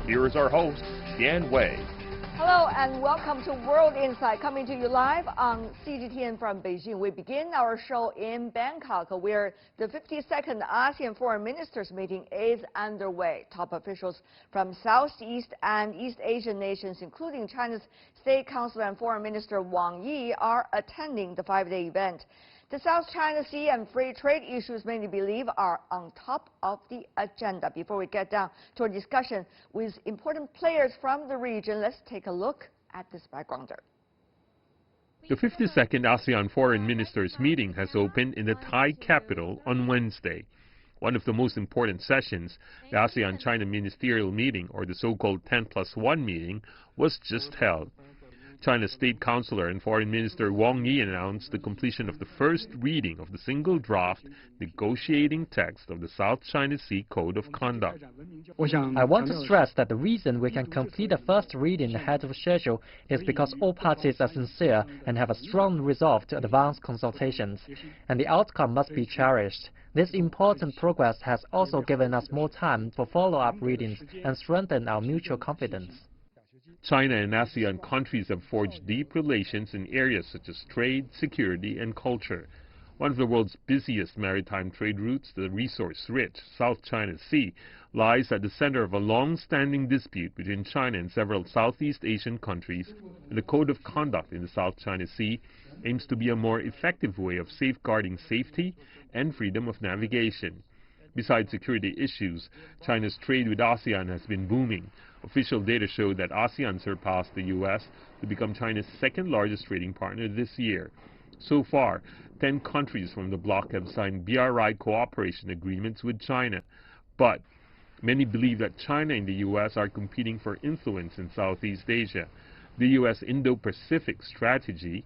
Here is our host, Yan Wei. Hello and welcome to World Insight, coming to you live on CGTN from Beijing. We begin our show in Bangkok, where the 52nd ASEAN Foreign Ministers Meeting is underway. Top officials from Southeast and East Asian nations, including China's State Councilor and Foreign Minister Wang are attending the 5-day event. The South China Sea and free trade issues many believe are on top of the agenda. Before we get down to a discussion with important players from the region, let's take a look at this backgrounder. The 52nd ASEAN Foreign Ministers Meeting has opened in the Thai capital on Wednesday. One of the most important sessions, the ASEAN-China Ministerial Meeting, or the so-called 10+1 meeting, was just held. China's State Councilor and Foreign Minister Wang announced the completion of the first reading of the single draft negotiating text of the South China Sea Code of Conduct. I want to stress that the reason we can complete the first reading ahead of schedule is because all parties are sincere and have a strong resolve to advance consultations, and the outcome must be cherished. This important progress has also given us more time for follow-up readings and strengthened our mutual confidence. China and ASEAN countries have forged deep relations in areas such as trade, security, and culture. One of the world's busiest maritime trade routes, the resource-rich South China Sea, lies at the center of a long-standing dispute between China and several Southeast Asian countries, and the Code of Conduct in the South China Sea aims to be a more effective way of safeguarding safety and freedom of navigation. Besides security issues, China's trade with ASEAN has been booming. Official data show that ASEAN surpassed the U.S. to become China's second-largest trading partner this year. So far, 10 countries from the bloc have signed BRI cooperation agreements with China. But many believe that China and the U.S. are competing for influence in Southeast Asia. The U.S. Indo-Pacific strategy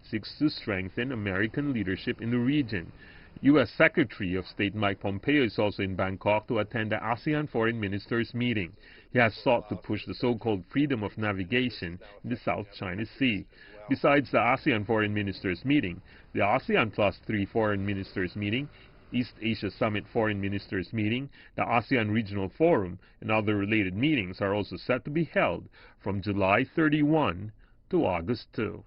seeks to strengthen American leadership in the region. U.S. Secretary of State Mike Pompeo is also in Bangkok to attend the ASEAN Foreign Ministers Meeting. He has sought to push the so-called freedom of navigation in the South China Sea. Besides the ASEAN Foreign Ministers Meeting, the ASEAN +3 Foreign Ministers Meeting, East Asia Summit Foreign Ministers Meeting, the ASEAN Regional Forum, and other related meetings are also set to be held from July 31 to August 2.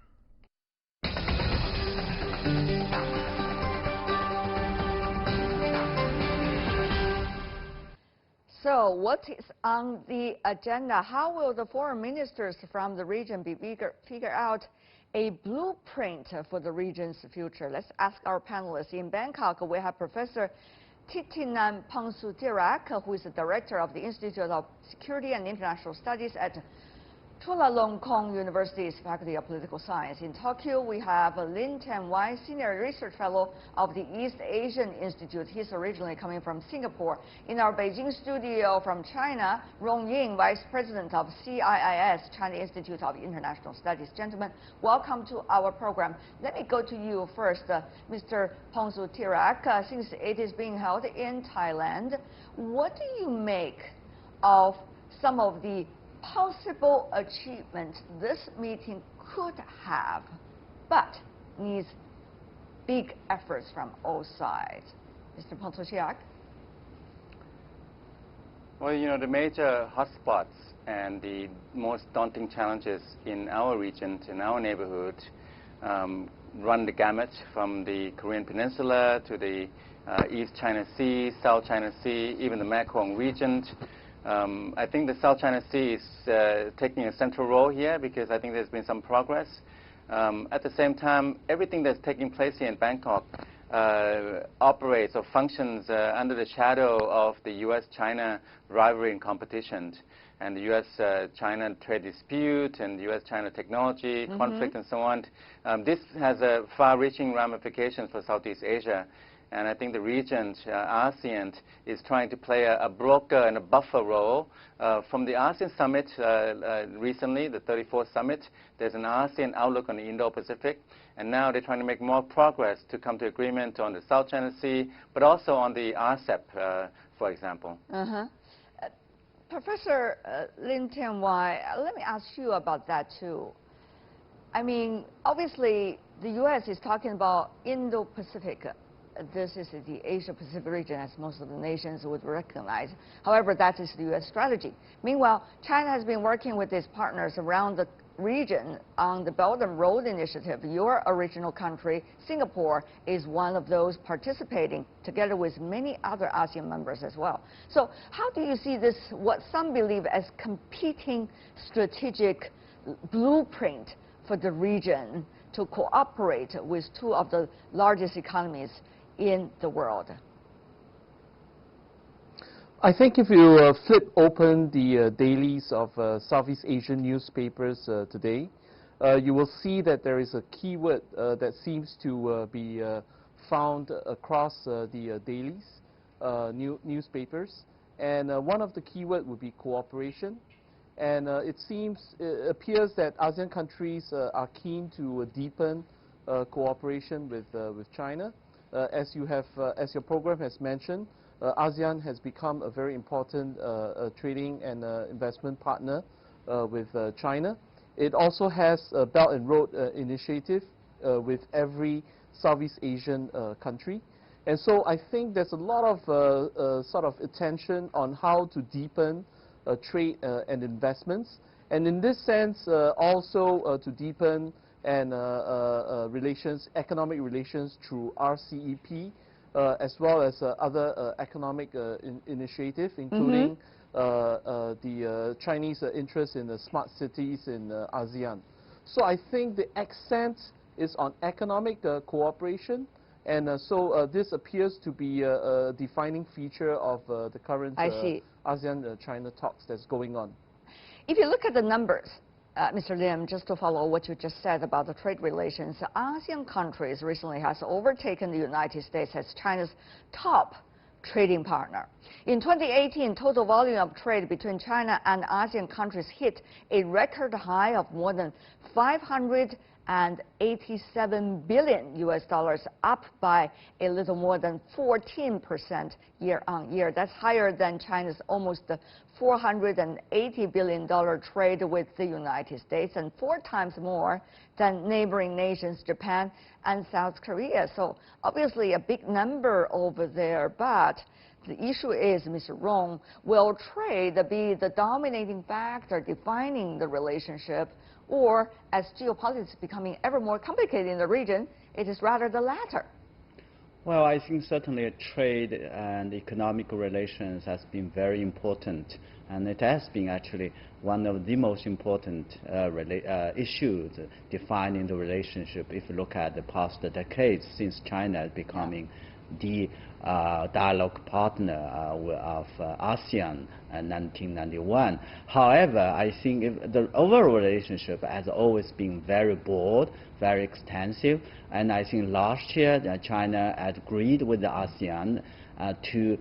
So what is on the agenda? How will the foreign ministers from the region figure out a blueprint for the region's future? Let's ask our panelists. In Bangkok, we have Professor Thitinan Pongsudhirak, who is the director of the Institute of Security and International Studies at Chulalongkorn University's Faculty of Political Science. In Tokyo, we have Lin Tian-Wai, Senior Research Fellow of the East Asian Institute. He's originally coming from Singapore. In our Beijing studio from China, Rong Ying, Vice President of CIIS, China Institute of International Studies. Gentlemen, welcome to our program. Let me go to you first, Mr. Pongsudhirak. Since it is being held in Thailand, what do you make of some of the possible achievements this meeting could have, but needs big efforts from all sides? Mr. Pongsudhirak? Well, you know, the major hotspots and the most daunting challenges in our region, in our neighborhood, run the gamut from the Korean Peninsula to the East China Sea, South China Sea, even the Mekong region. I think the South China Sea is taking a central role here because I think there's been some progress. At the same time, everything that's taking place here in Bangkok operates or functions under the shadow of the U.S.-China rivalry and competition, and the U.S.-China trade dispute and U.S.-China technology conflict and so on. This has far-reaching ramifications for Southeast Asia. And I think the region, ASEAN, is trying to play a broker and a buffer role. From the ASEAN summit recently, the 34th summit, there's an ASEAN outlook on the Indo-Pacific. And now they're trying to make more progress to come to agreement on the South China Sea, but also on the RCEP, for example. Professor Lin Tian-Wai, let me ask you about that too. I mean, obviously, the U.S. is talking about Indo-Pacific this is the Asia-Pacific region, as most of the nations would recognize. However, that is the U.S. strategy. Meanwhile, China has been working with its partners around the region on the Belt and Road Initiative. Your original country, Singapore, is one of those participating, together with many other ASEAN members as well. So how do you see this, what some believe as competing strategic blueprint for the region to cooperate with two of the largest economies in the world? I think if you flip open the dailies of Southeast Asian newspapers today, you will see that there is a keyword that seems to be found across the dailies, newspapers. And one of the keywords would be cooperation. And it appears that ASEAN countries are keen to deepen cooperation with China. As your program has mentioned, ASEAN has become a very important trading and investment partner with China. It also has a Belt and Road Initiative with every Southeast Asian country. And so I think there's a lot of sort of attention on how to deepen trade and investments. And in this sense, also to deepen and economic relations through RCEP, as well as other economic initiatives, including the Chinese interest in the smart cities in ASEAN. So I think the accent is on economic cooperation, and so this appears to be a defining feature of the current ASEAN-China talks that's going on. If you look at the numbers, Mr. Lim, just to follow what you just said about the trade relations, ASEAN countries recently has overtaken the United States as China's top trading partner. In 2018, total volume of trade between China and ASEAN countries hit a record high of more than $587 billion, up by a little more than 14% year-on-year. That's higher than China's almost $480 billion trade with the United States, and 4 times more than neighboring nations Japan and South Korea. So obviously a big number over there, but the issue is, Mr. Rong, will trade be the dominating factor defining the relationship, or as geopolitics becoming ever more complicated in the region, it is rather the latter? Well, I think certainly trade and economic relations has been very important, and it has been actually one of the most important issues defining the relationship if you look at the past decades since China is becoming the dialogue partner of ASEAN in 1991. However, I think the overall relationship has always been very broad, very extensive, and I think last year China agreed with the ASEAN to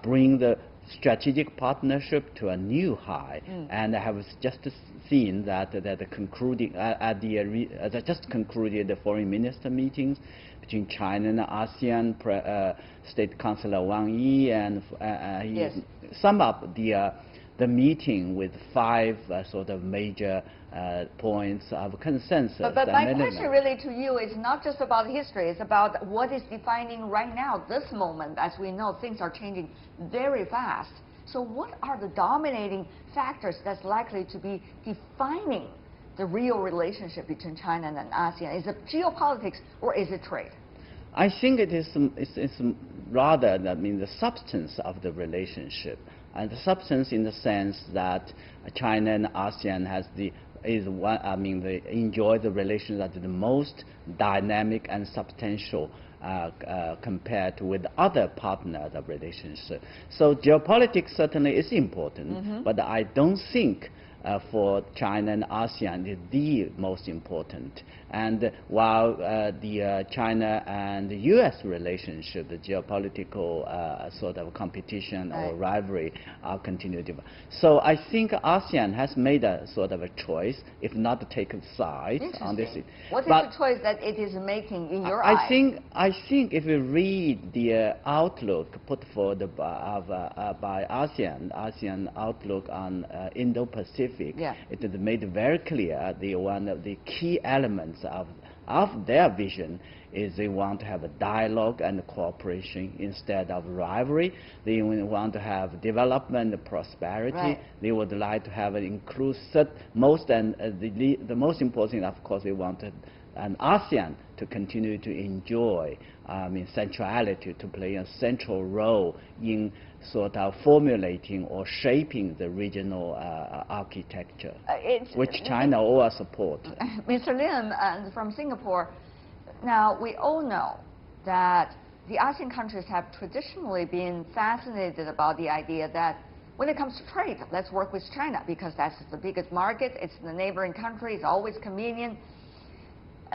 bring the strategic partnership to a new high, and I have just seen that just concluded the foreign minister meetings between China and ASEAN. State Councilor Wang and he summed up the meeting with 5 sort of major points of consensus. But my question really to you is not just about history, it's about what is defining right now, this moment. As we know, things are changing very fast. So what are the dominating factors that's likely to be defining the real relationship between China and ASEAN? Is it geopolitics or is it trade? I think it's rather, the substance of the relationship, and the substance in the sense that China and ASEAN they enjoy the relations that are the most dynamic and substantial compared with other partners of relationship. So geopolitics certainly is important, but I don't think for China and ASEAN is the most important. And while the China and the U.S. relationship, the geopolitical sort of competition or rivalry are continuing. So I think ASEAN has made a sort of a choice, if not to take a side on this. What is the choice that it is making in your eyes? I think if you read the outlook put forward by ASEAN outlook on Indo-Pacific, it is made very clear one of the key elements of of their vision is they want to have a dialogue and cooperation instead of rivalry. They want to have development and prosperity. Right. They would like to have an inclusive, the most important thing, of course, they want an ASEAN to continue to enjoy centrality, to play a central role in sort of formulating or shaping the regional architecture, which China all support. Mr. Lim from Singapore, now we all know that the ASEAN countries have traditionally been fascinated about the idea that when it comes to trade, let's work with China because that's the biggest market, it's the neighboring country, it's always convenient.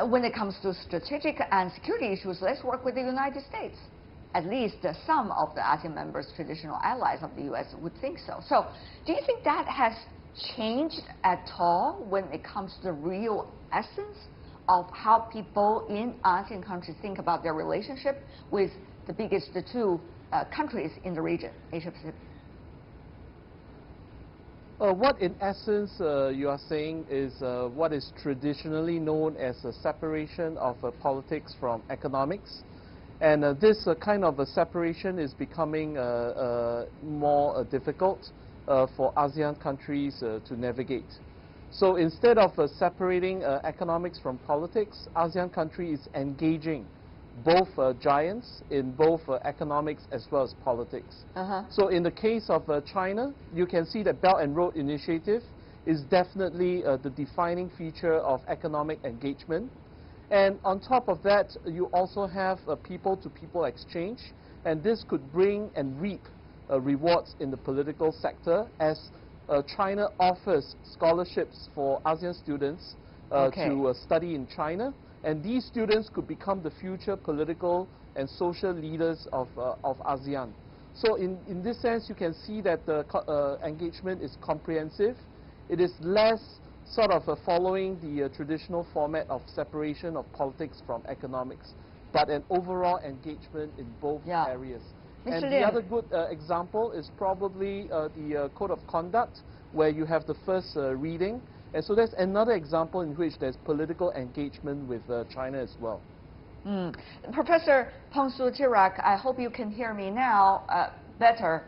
When it comes to strategic and security issues, let's work with the United States. At least some of the ASEAN members, traditional allies of the U.S., would think so. So do you think that has changed at all when it comes to the real essence of how people in ASEAN countries think about their relationship with the biggest two countries in the region, Asia-Pacific? What in essence you are saying is what is traditionally known as a separation of politics from economics. And this kind of a separation is becoming more difficult for ASEAN countries to navigate. So instead of separating economics from politics, ASEAN countries is engaging both giants in both economics as well as politics. So in the case of China, you can see that Belt and Road Initiative is definitely the defining feature of economic engagement. And on top of that, you also have people-to-people exchange, and this could bring and reap rewards in the political sector as China offers scholarships for ASEAN students to study in China, and these students could become the future political and social leaders of ASEAN. So in this sense, you can see that the engagement is comprehensive. It is less sort of following the traditional format of separation of politics from economics, but an overall engagement in both areas. And the other good example is probably the Code of Conduct, where you have the first reading. And so that's another example in which there's political engagement with China as well. Professor Pongsu-Chirac, I hope you can hear me now better.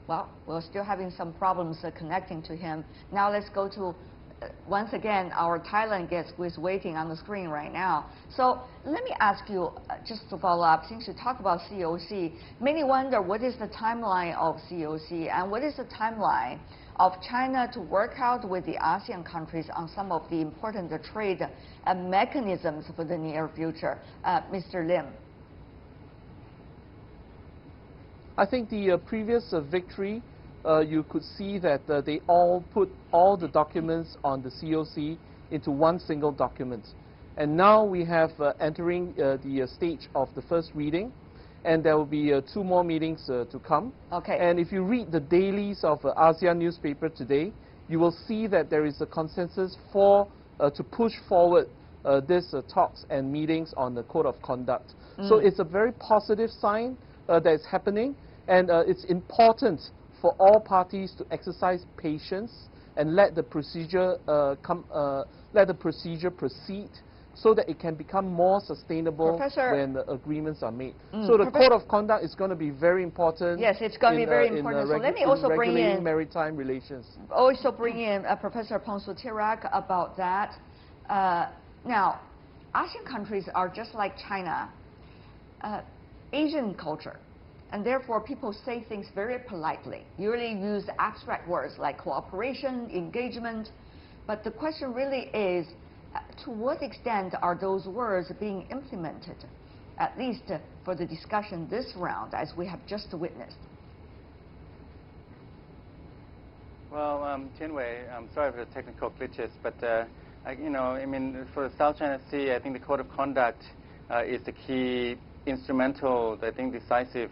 Well, we're still having some problems connecting to him. Now let's go to once again, our Thailand guest who is waiting on the screen right now. So let me ask you, just to follow up, since you talk about COC, many wonder what is the timeline of COC and what is the timeline of China to work out with the ASEAN countries on some of the important trade mechanisms for the near future. Mr. Lim. I think the previous victory, you could see that they all put all the documents on the COC into one single document. And now we have entering the stage of the first reading, and there will be 2 more meetings to come. And if you read the dailies of ASEAN newspaper today, you will see that there is a consensus to push forward these talks and meetings on the Code of Conduct. So it's a very positive sign that is happening, and it's important for all parties to exercise patience and let the procedure proceed, so that it can become more sustainable when the agreements are made. So the Code of Conduct is going to be very important. Yes, it's going to be very important. So let me also bring in maritime relations. Also bring in Professor Pongsu-Chirac about that. Now, ASEAN countries are just like China, Asian culture. And therefore, people say things very politely. You really use abstract words like cooperation, engagement. But the question really is, to what extent are those words being implemented, at least for the discussion this round, as we have just witnessed? Well, Tianwei, I'm sorry for the technical glitches, but you know, I mean, for the South China Sea, I think the Code of Conduct is the key instrumental, I think, decisive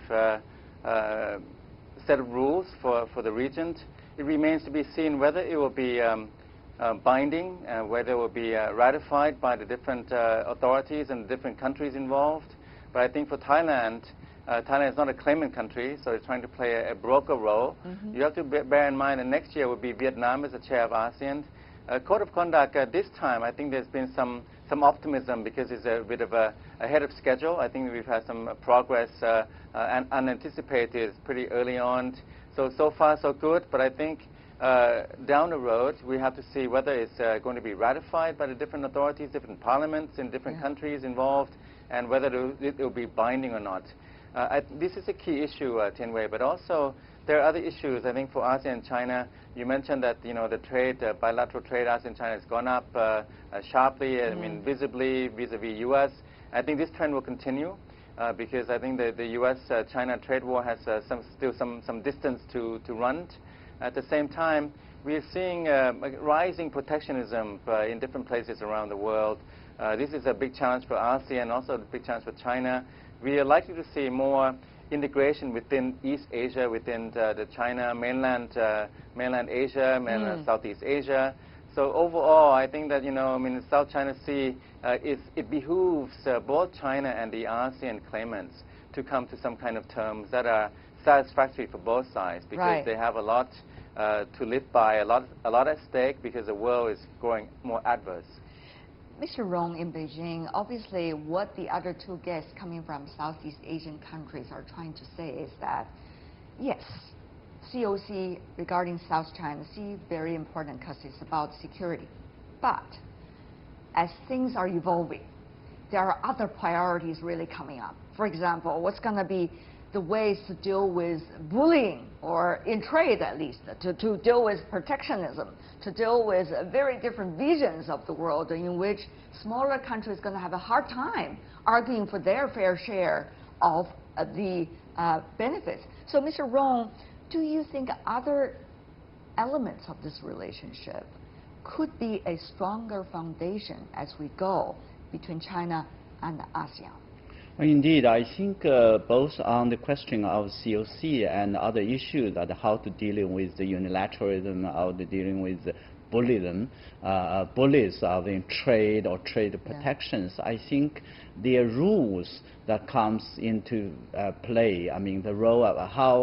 set of rules for the region. It remains to be seen whether it will be binding, whether it will be ratified by the different authorities and different countries involved. But I think for Thailand, Thailand is not a claimant country, so it's trying to play a broker role. You have to bear in mind that next year will be Vietnam as the chair of ASEAN. Code of Conduct this time, I think there's been some some optimism because it's a bit of ahead of schedule. I think we've had some progress and unanticipated pretty early on. So far so good, but I think down the road we have to see whether it's going to be ratified by the different authorities, different parliaments in different countries involved, and whether it will be binding or not. This is a key issue, Tianwei, but also there are other issues. I think for ASEAN and China, you mentioned that the trade, bilateral trade, ASEAN and China has gone up sharply. I mean, visibly vis-a-vis U.S. I think this trend will continue because I think the U.S.-China trade war has still some distance to run. At the same time, we are seeing rising protectionism in different places around the world. This is a big challenge for ASEAN, also a big challenge for China. We are likely to see more integration within East Asia, within the China, mainland Asia, mainland Southeast Asia. So overall, I think that, the South China Sea, it behooves both China and the ASEAN claimants to come to some kind of terms that are satisfactory for both sides, because they have a lot to live by, a lot at stake, because the world is growing more adverse. Mr. Rong, in Beijing, obviously what the other two guests coming from Southeast Asian countries are trying to say is that, yes, COC regarding South China Sea, very important because it's about security. But as things are evolving, there are other priorities really coming up. For example, what's going to be the ways to deal with bullying, or in trade at least, to deal with protectionism, to deal with very different visions of the world in which smaller countries are going to have a hard time arguing for their fair share of the benefits. So, Mr. Rong, do you think other elements of this relationship could be a stronger foundation as we go between China and ASEAN? Indeed, I think both on the question of COC and other issues, that how to deal with the unilateralism, how to dealing with bullying, bullies of in trade or trade protections. I think the rules that comes into play. I mean, the role of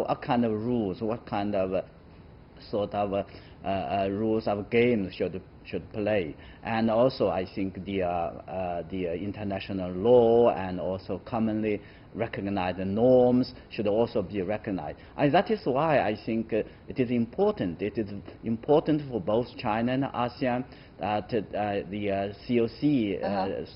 what kind of rules, what kind of sort of rules of game should play, and also I think the international law and also commonly recognized norms should also be recognized. And that is why I think it is important. It is important for both China and ASEAN that the COC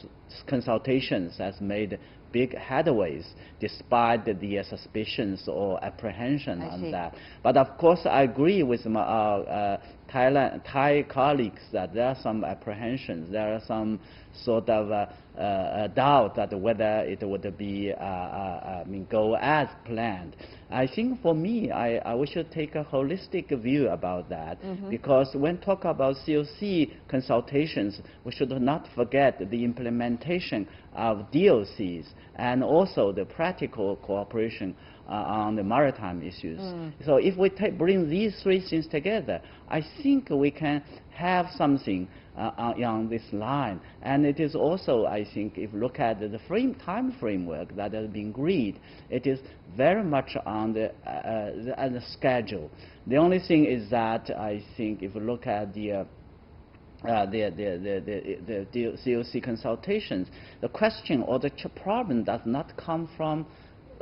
consultations has made big headways despite the suspicions or apprehension on that. But of course, I agree with my Thai colleagues that there are some apprehensions. There are some sort of doubt that whether it would be go as planned. I think for me, we should take a holistic view about that, because when talk about COC consultations, we should not forget the implementation of DOCs and also the practical cooperation on the maritime issues. So if we bring these three things together, I think we can have something on this line. And it is also, I think, if you look at the time framework that has been agreed, it is very much on the schedule. The only thing is that I think if you look at the COC consultations, the question or the problem does not come from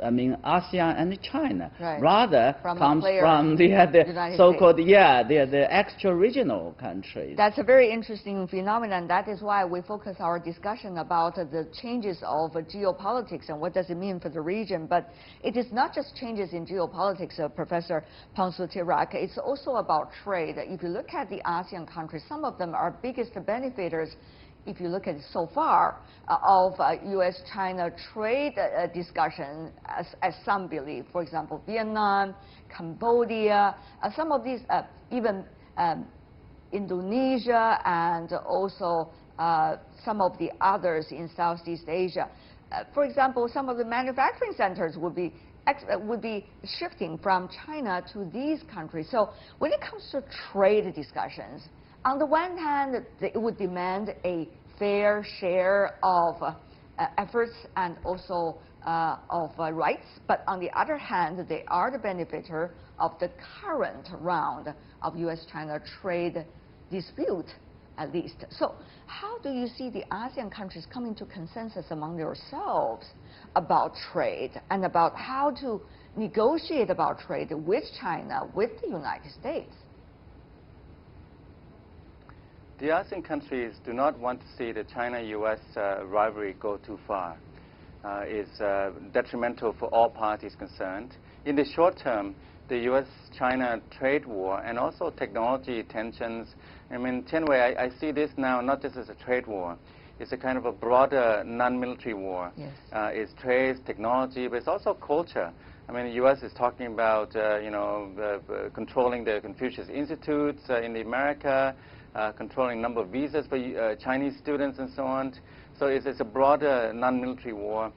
ASEAN and China, rather comes from the so-called the extra-regional countries. That's a very interesting phenomenon. That is why we focus our discussion about the changes of geopolitics and what does it mean for the region. But it is not just changes in geopolitics, Professor Pongsu-Tirak. It's also about trade. If you look at the ASEAN countries, some of them are biggest benefitors, if you look at it so far, of U.S.-China trade discussion, as some believe. For example, Vietnam, Cambodia, some of these, even Indonesia, and also some of the others in Southeast Asia. For example, some of the manufacturing centers would be shifting from China to these countries. So when it comes to trade discussions, on the one hand, it would demand a fair share of efforts and also of rights, but on the other hand, they are the benefiter of the current round of U.S.-China trade dispute. at least. So how do you see the ASEAN countries coming to consensus among themselves about trade and about how to negotiate about trade with China, with the United States? The ASEAN countries do not want to see the China-US rivalry go too far. It's detrimental for all parties concerned. In the short term, the US-China trade war and also technology tensions, I mean, Chen Wei, I see this now not just as a trade war. It's a kind of a broader non-military war. Yes. It's trade, technology, but it's also culture. I mean, the U.S. is talking about, controlling the Confucius Institutes in America, controlling number of visas for Chinese students and so on. So it's a broader non-military war.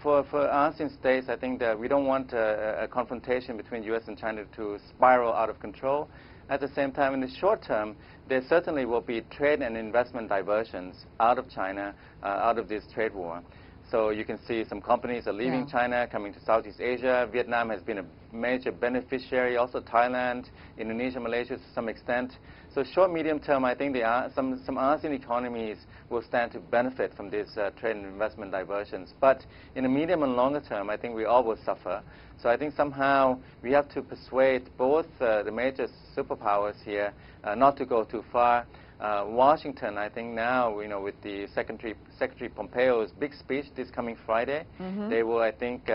For ASEAN states, I think that we don't want a confrontation between U.S. and China to spiral out of control. At the same time, in the short term, there certainly will be trade and investment diversions out of China, out of this trade war. So you can see some companies are leaving China, coming to Southeast Asia. Vietnam has been a major beneficiary, also Thailand, Indonesia, Malaysia to some extent. So short, medium term, I think some ASEAN economies will stand to benefit from these trade and investment diversions. But in the medium and longer term, I think we all will suffer. So I think somehow we have to persuade both the major superpowers here not to go too far. Washington, I think now, with the Secretary Pompeo's big speech this coming Friday, they will, I think,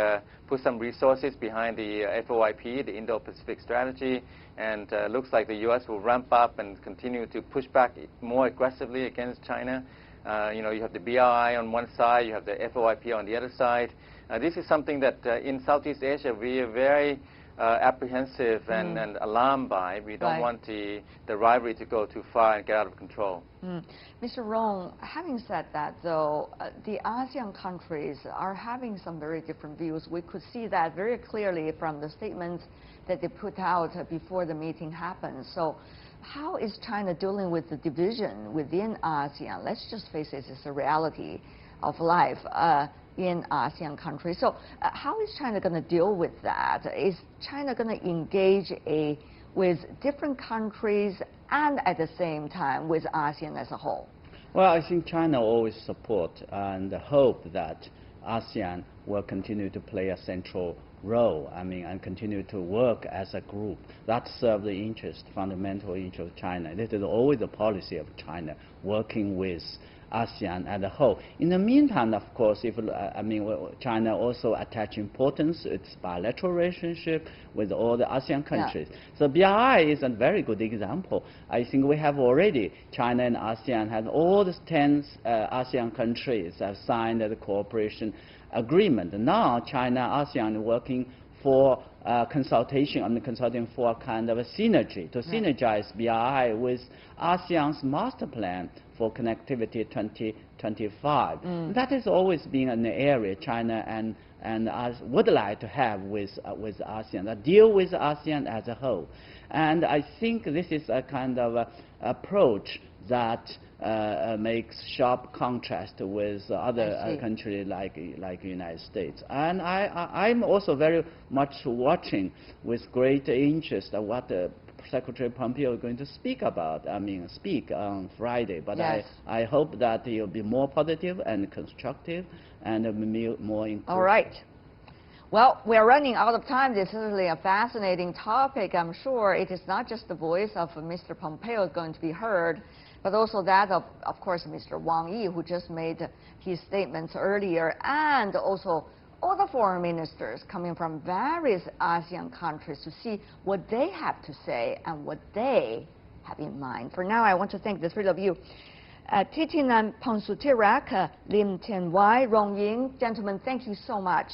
put some resources behind the FOIP, the Indo-Pacific Strategy, and looks like the U.S. will ramp up and continue to push back more aggressively against China. You have the BRI on one side, you have the FOIP on the other side. This is something that in Southeast Asia we are very apprehensive and alarmed by. We don't want the rivalry to go too far and get out of control. Mr. Rong, having said that, though, the ASEAN countries are having some very different views. We could see that very clearly from the statements that they put out before the meeting happened. So how is China dealing with the division within ASEAN? Let's just face it, it's a reality of life in ASEAN countries. So how is China going to deal with that? Is China going to engage with different countries and at the same time with ASEAN as a whole? Well, I think China always support and hope that ASEAN will continue to play a central role, and continue to work as a group. That serves the interest, fundamental interest of China. This is always the policy of China, working with ASEAN as a whole. In the meantime, of course, China also attach importance to its bilateral relationship with all the ASEAN countries. So BRI is a very good example. I think we have already, China and ASEAN have all the 10 ASEAN countries have signed the cooperation agreement. Now China, ASEAN working for consulting for a kind of a synergy, to synergize BRI with ASEAN's master plan for connectivity 2025. That has always been an area China and us would like to have with ASEAN, deal with ASEAN as a whole. And I think this is a kind of approach that makes sharp contrast with other countries like the United States. And I'm also very much watching with great interest what Secretary Pompeo is going to speak on Friday. But I hope that it will be more positive and constructive and more inclusive. All right. Well, we are running out of time. This is really a fascinating topic. I'm sure it is not just the voice of Mr. Pompeo going to be heard, but also that of course, Mr. Wang, who just made his statements earlier, and also all the foreign ministers coming from various ASEAN countries to see what they have to say and what they have in mind. For now, I want to thank the three of you. Titinan Pongsudhirak, Lim Tian Wai, Rong Ying, gentlemen, thank you so much.